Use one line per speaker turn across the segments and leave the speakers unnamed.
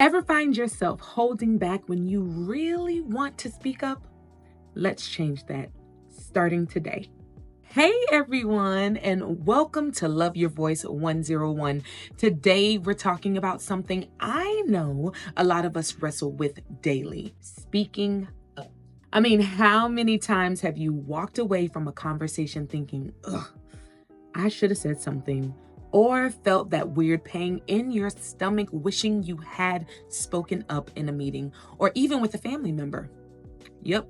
Ever find yourself holding back when you really want to speak up? Let's change that starting today. Hey everyone, and welcome to Love Your Voice 101. Today we're talking about something I know a lot of us wrestle with daily: speaking up. I mean, how many times have you walked away from a conversation thinking, ugh, I should have said something, or felt that weird pain in your stomach wishing you had spoken up in a meeting or even with a family member? Yep,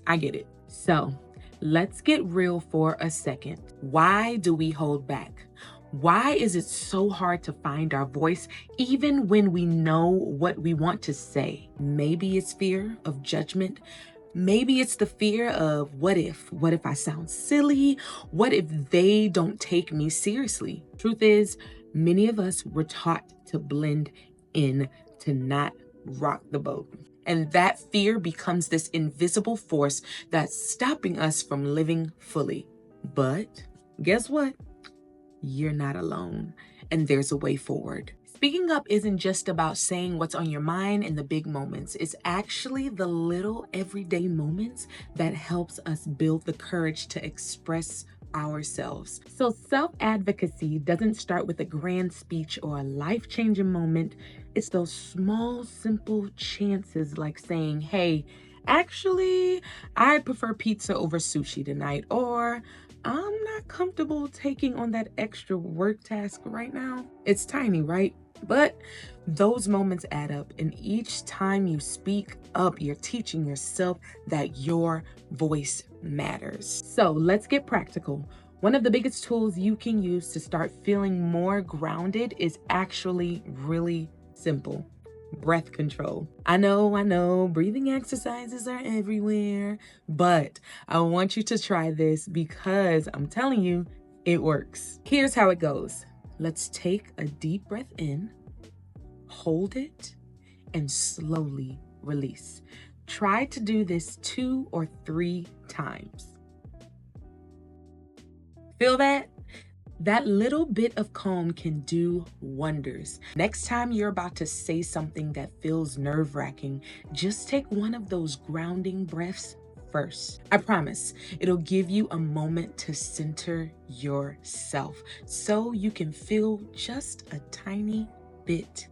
I get it. So let's get real for a second. Why do we hold back? Why is it so hard to find our voice even when we know what we want to say? Maybe it's fear of judgment. Maybe it's the fear of what if? What if I sound silly? What if they don't take me seriously? Truth is, many of us were taught to blend in, to not rock the boat. And that fear becomes this invisible force that's stopping us from living fully. But guess what? You're not alone, and there's a way forward. Speaking up isn't just about saying what's on your mind in the big moments. It's actually the little everyday moments that helps us build the courage to express ourselves. So self-advocacy doesn't start with a grand speech or a life-changing moment. It's those small, simple chances like saying, hey, actually, I'd prefer pizza over sushi tonight, or I'm not comfortable taking on that extra work task right now. It's tiny, right? But those moments add up, and each time you speak up, you're teaching yourself that your voice matters. So let's get practical. One of the biggest tools you can use to start feeling more grounded is actually really simple: breath control. I know, breathing exercises are everywhere, but I want you to try this because I'm telling you, it works. Here's how it goes. Let's take a deep breath in, hold it, and slowly release. Try to do this 2 or 3 times. Feel that? That little bit of calm can do wonders. Next time you're about to say something that feels nerve-wracking, just take one of those grounding breaths first. I promise it'll give you a moment to center yourself so you can feel just a tiny bit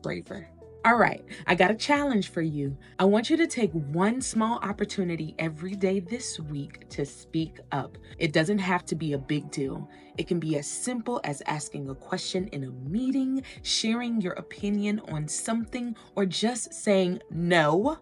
braver. All right, I got a challenge for you. I want you to take one small opportunity every day this week to speak up. It doesn't have to be a big deal. It can be as simple as asking a question in a meeting, sharing your opinion on something, or just saying no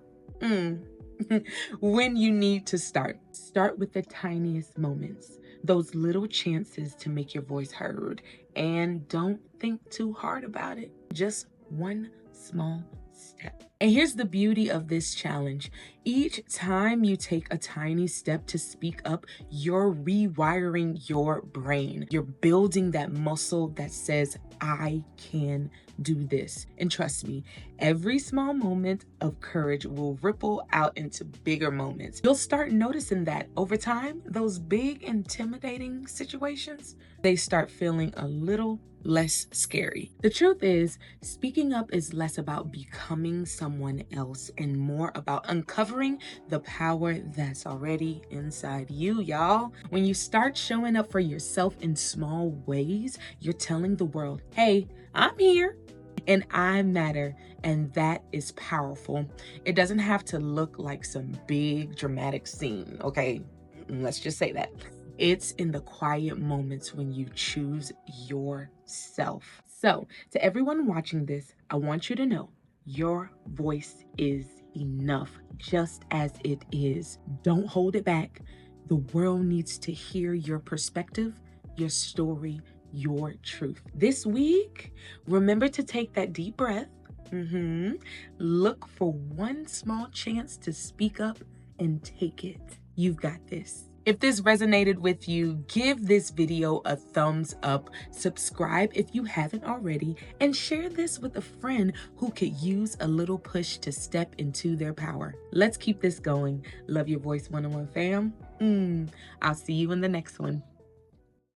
when you need to start. Start with the tiniest moments, those little chances to make your voice heard. And don't think too hard about it. Just one small step. And here's the beauty of this challenge. Each time you take a tiny step to speak up, you're rewiring your brain. You're building that muscle that says, I can do this. And trust me, every small moment of courage will ripple out into bigger moments. You'll start noticing that over time, those big, intimidating situations, they start feeling a little less scary. The truth is, speaking up is less about becoming someone else and more about uncovering the power that's already inside you, y'all. When you start showing up for yourself in small ways, you're telling the world, hey, I'm here and I matter. And that is powerful. It doesn't have to look like some big dramatic scene, okay? Let's just say that. It's in the quiet moments when you choose yourself. So, to everyone watching this, I want you to know your voice is enough just as it is. Don't hold it back. The world needs to hear your perspective, your story, your truth. This week, remember to take that deep breath. Look for one small chance to speak up and take it. You've got this. If this resonated with you, give this video a thumbs up, subscribe if you haven't already, and share this with a friend who could use a little push to step into their power. Let's keep this going. Love Your Voice 101 fam. I'll see you in the next one.